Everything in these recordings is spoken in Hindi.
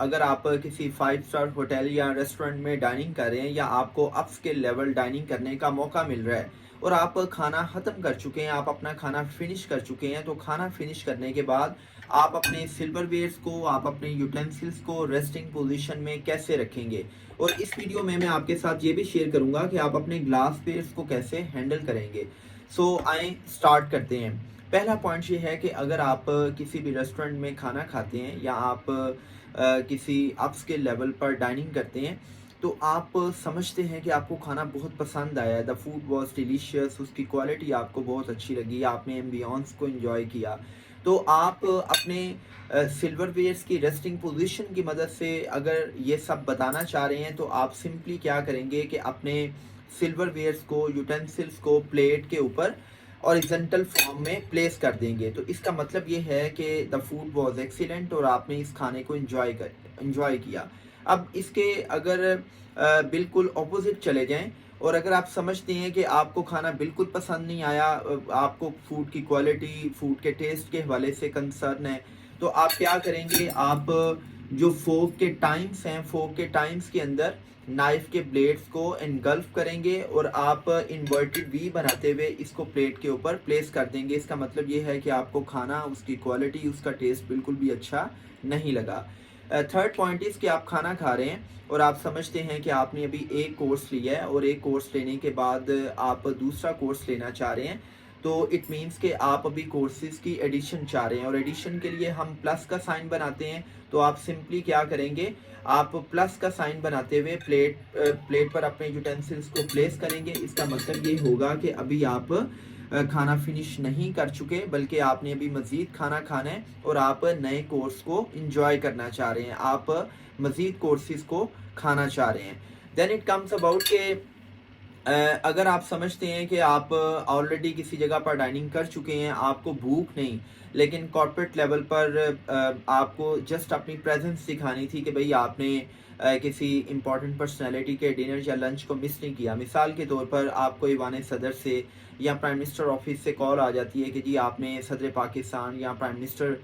अगर आप किसी 5 स्टार होटल या रेस्टोरेंट में डाइनिंग कर रहे हैं या आपको अपस्केल लेवल डाइनिंग करने का मौका मिल रहा है और आप खाना ख़त्म कर चुके हैं, आप अपना खाना फिनिश कर चुके हैं, तो खाना फिनिश करने के बाद आप अपने सिल्वरवेयर्स को, आप अपने यूटेंसिल्स को रेस्टिंग पोजीशन में कैसे रखेंगे। और इस वीडियो में मैं आपके साथ ये भी शेयर करूंगा कि आप अपने ग्लासवेयर्स को कैसे हैंडल करेंगे। सो आए स्टार्ट करते हैं। पहला पॉइंट ये है कि अगर आप किसी भी रेस्टोरेंट में खाना खाते हैं या आप किसी अपस्केल लेवल पर डाइनिंग करते हैं, तो आप समझते हैं कि आपको खाना बहुत पसंद आया, द फूड वॉज डिलीशियस, उसकी क्वालिटी आपको बहुत अच्छी लगी, आपने एम्बियंस को एंजॉय किया। तो आप अपने सिल्वरवेयर्स की रेस्टिंग पोजीशन की मदद से अगर ये सब बताना चाह रहे हैं, तो आप सिंपली क्या करेंगे कि अपने सिल्वरवेयर्स को, यूटेंसिल्स को प्लेट के ऊपर हॉरिजॉन्टल फॉर्म में प्लेस कर देंगे। तो इसका मतलब ये है कि द फूड वाज एक्सीलेंट और आपने इस खाने को एंजॉय किया। अब इसके अगर बिल्कुल ऑपोजिट चले जाएं और अगर आप समझते हैं कि आपको खाना बिल्कुल पसंद नहीं आया, आपको फूड की क्वालिटी, फूड के टेस्ट के हवाले से कंसर्न है, तो आप क्या करेंगे, आप जो फोक के टाइम्स हैं, फोक के टाइम्स के अंदर नाइफ के ब्लेड्स को एनगल्फ करेंगे और आप इन्वर्टेड वी बनाते हुए इसको प्लेट के ऊपर प्लेस कर देंगे। इसका मतलब ये है कि आपको खाना, उसकी क्वालिटी, उसका टेस्ट बिल्कुल भी अच्छा नहीं लगा। थर्ड पॉइंट इज़ कि आप खाना खा रहे हैं और आप समझते हैं कि आपने अभी एक कोर्स लिया है और एक कोर्स लेने के बाद आप दूसरा कोर्स लेना चाह रहे हैं, तो इट मीन्स कि आप अभी कोर्सेज की एडिशन चाह रहे हैं और एडिशन के लिए हम प्लस का साइन बनाते हैं। तो आप सिंपली क्या करेंगे, आप प्लस का साइन बनाते हुए प्लेट पर अपने यूटेंसिल्स को प्लेस करेंगे। इसका मतलब ये होगा कि अभी आप खाना फिनिश नहीं कर चुके, बल्कि आपने अभी मज़ीद खाना खाना है और आप नए कोर्स को इंजॉय करना चाह रहे हैं, आप मज़ीद कोर्सेज को खाना चाह रहे हैं। देन इट कम्स अबाउट के अगर आप समझते हैं कि आप ऑलरेडी किसी जगह पर डाइनिंग कर चुके हैं, आपको भूख नहीं, लेकिन कॉर्पोरेट लेवल पर आपको जस्ट अपनी प्रेजेंस दिखानी थी कि भाई आपने किसी इंपॉर्टेंट पर्सनैलिटी के डिनर या लंच को मिस नहीं किया। मिसाल के तौर पर आपको ईवान सदर से या प्राइम मिनिस्टर ऑफिस से कॉल आ जाती है कि जी आपने सदर पाकिस्तान या प्राइम मिनिस्टर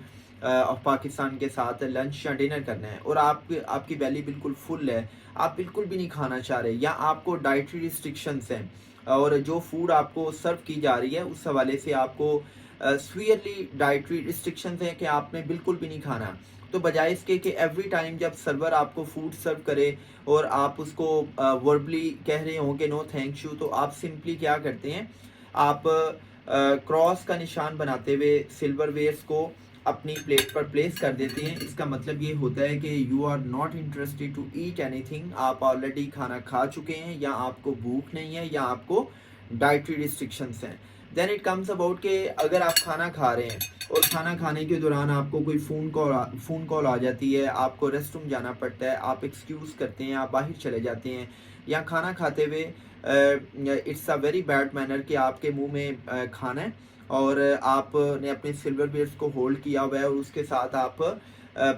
ऑफ पाकिस्तान के साथ लंच या डिनर करना है और आपकी बैली बिल्कुल फुल है, आप बिल्कुल भी नहीं खाना चाह रहे या आपको डाइटरी रिस्ट्रिक्शंस हैं और जो फूड आपको सर्व की जा रही है उस हवाले से आपको स्वीयरली डाइटरी रिस्ट्रिक्शंस हैं कि आपने बिल्कुल भी नहीं खाना। तो बजाय इसके कि एवरी टाइम जब सर्वर आपको फूड सर्व करे और आप उसको वर्बली कह रहे हो कि नो थैंक यू, तो आप सिंपली क्या करते हैं, आप क्रॉस का निशान बनाते हुए सिल्वरवेयर्स को अपनी प्लेट पर प्लेस कर देते हैं। इसका मतलब ये होता है कि you are not interested to eat anything, आप ऑलरेडी खाना खा चुके हैं या आपको भूख नहीं है या आपको डाइटरी रिस्ट्रिक्शंस हैं। देन इट कम्स अबाउट कि अगर आप खाना खा रहे हैं और खाना खाने के दौरान आपको कोई फ़ोन कॉल आ जाती है, आपको रेस्ट रूम जाना पड़ता है, आप एक्सक्यूज़ करते हैं, आप बाहर चले जाते हैं, या खाना खाते हुए it's a very bad manner कि आपके मुंह में खाना है और आपने अपने सिल्वरवेयर्स को होल्ड किया हुआ है और उसके साथ आप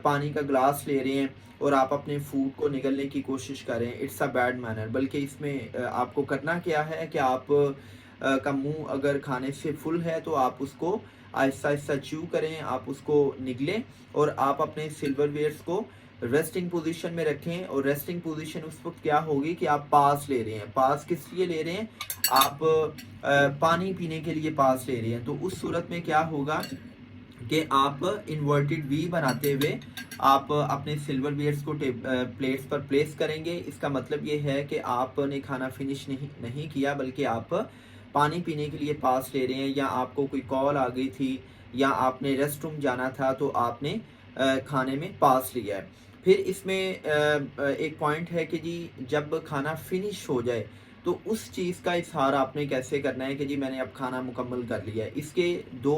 पानी का ग्लास ले रहे हैं और आप अपने फूड को निगलने की कोशिश कर रहे हैं। It's a bad manner. बल्कि इसमें आपको करना क्या है कि आप का मुंह अगर खाने से फुल है तो आप उसको आहिस्ता आहिस्ता च्यू करें, आप उसको निगलें और आप अपने सिल्वरवेयर्स को रेस्टिंग पोजीशन में रखें। और रेस्टिंग पोजीशन उस वक्त क्या होगी कि आप पास ले रहे हैं। पास किस लिए ले रहे हैं, आप पानी पीने के लिए पास ले रहे हैं। तो उस सूरत में क्या होगा कि आप इन्वर्टेड वी बनाते हुए आप अपने सिल्वरवेयर्स को प्लेट्स पर प्लेस करेंगे। इसका मतलब ये है कि आपने खाना फिनिश नहीं किया, बल्कि आप पानी पीने के लिए पास ले रहे हैं, या आपको कोई कॉल आ गई थी या आपने रेस्ट रूम जाना था तो आपने खाने में पास लिया है। फिर इसमें एक पॉइंट है कि जी जब खाना फिनिश हो जाए तो उस चीज़ का इजहार आपने कैसे करना है कि जी मैंने अब खाना मुकम्मल कर लिया है। इसके दो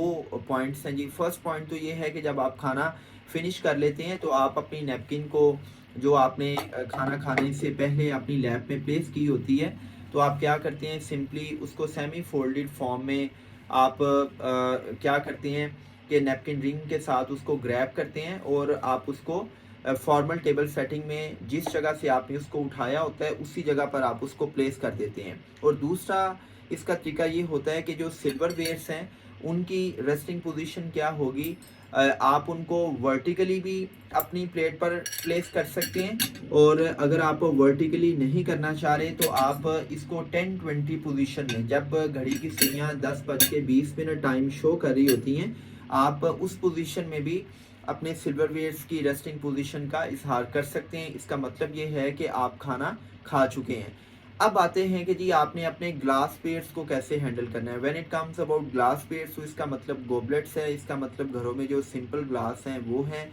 पॉइंट्स हैं जी। फर्स्ट पॉइंट तो ये है कि जब आप खाना फिनिश कर लेते हैं तो आप अपनी नैपकिन को, जो आपने खाना खाने से पहले अपनी लैप में प्लेस की होती है, तो आप क्या करते हैं, सिंपली उसको सेमी फोल्डेड फॉर्म में आप क्या करते हैं कि नैपकिन रिंग के साथ उसको ग्रैब करते हैं और आप उसको फॉर्मल टेबल सेटिंग में जिस जगह से आपने उसको उठाया होता है उसी जगह पर आप उसको प्लेस कर देते हैं। और दूसरा इसका तरीका ये होता है कि जो सिल्वरवेयर्स हैं उनकी रेस्टिंग पोजीशन क्या होगी, आप उनको वर्टिकली भी अपनी प्लेट पर प्लेस कर सकते हैं, और अगर आप वर्टिकली नहीं करना चाह रहे तो आप इसको 10-20 पोजीशन में, जब घड़ी की सुइयां 10:20 टाइम शो कर रही होती हैं, आप उस पोजीशन में भी अपने सिल्वरवेयर्स की रेस्टिंग पोजीशन का इजहार कर सकते हैं। इसका मतलब ये है कि आप खाना खा चुके हैं। अब आते हैं कि जी आपने अपने ग्लास पेयर्स को कैसे हैंडल करना है। When it comes about glass pairs, तो इसका मतलब गोबलेट्स है, इसका मतलब घरों में जो सिंपल ग्लास हैं वो हैं,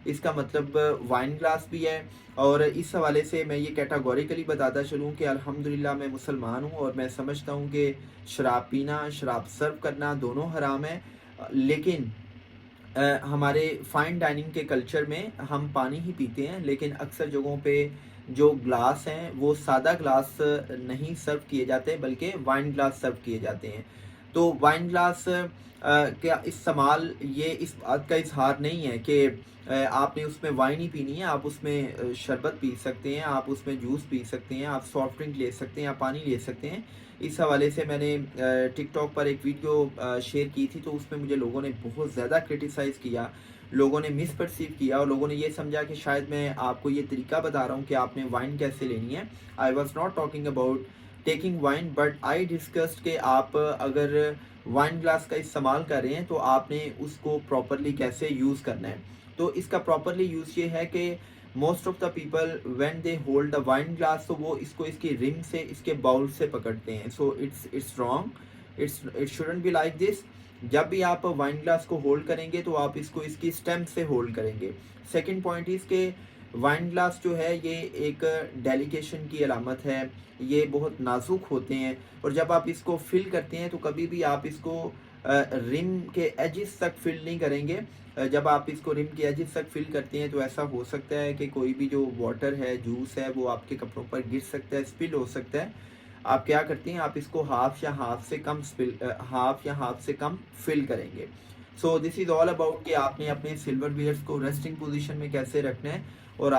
इसका मतलब वाइन ग्लास भी है। और इस हवाले से मैं ये कैटेगोरिकली बताता चलूँ कि अल्हम्दुलिल्लाह मैं मुसलमान हूँ और मैं समझता हूँ कि शराब पीना, शराब सर्व करना दोनों हराम है। लेकिन हमारे फाइन डाइनिंग के कल्चर में हम पानी ही पीते हैं, लेकिन अक्सर जगहों पे जो ग्लास हैं वो सादा ग्लास नहीं सर्व किए जाते, बल्कि वाइन ग्लास सर्व किए जाते हैं। तो वाइन ग्लास का इस्तेमाल ये इस बात का इजहार नहीं है कि आपने उसमें वाइन ही पीनी है, आप उसमें शरबत पी सकते हैं, आप उसमें जूस पी सकते हैं, आप सॉफ्ट ड्रिंक ले सकते हैं, आप पानी ले सकते हैं। इस हवाले से मैंने टिकटॉक पर एक वीडियो शेयर की थी, तो उसमें मुझे लोगों ने बहुत ज़्यादा क्रिटिसाइज़ किया, लोगों ने मिसपर्सीव किया और लोगों ने ये समझा कि शायद मैं आपको ये तरीका बता रहा हूँ कि आपने वाइन कैसे लेनी है। I was not talking about taking wine, but I discussed कि आप अगर वाइन ग्लास का इस्तेमाल कर रहे हैं तो आपने उसको प्रॉपरली कैसे यूज़ करना है। तो इसका प्रॉपरली यूज़ ये है कि most of the people when they hold the wine glass, तो वो इसको इसकी रिम से, इसके बाउल से पकड़ते हैं। So it's wrong, it shouldn't be like this. जब भी आप वाइन ग्लास को होल्ड करेंगे तो आप इसको इसकी स्टेम से होल्ड करेंगे। सेकंड पॉइंट इज के वाइन ग्लास जो है ये एक डेलिकेशन की अलामत है, ये बहुत नाजुक होते हैं, और जब आप इसको फिल करते हैं तो कभी भी आप इसको रिम के एजिस तक फिल नहीं करेंगे। जब आप इसको रिम के एजिस तक फिल करते हैं तो ऐसा हो सकता है कि कोई भी जो वाटर है, जूस है, वो आपके कपड़ों पर गिर सकता है, स्पिल हो सकता है। आप क्या करते हैं, आप इसको हाफ या हाफ से कम फिल करेंगे। So this is all about कि आपने अपने सिल्वरवेयर्स को रेस्टिंग पोजीशन में कैसे रखना है, और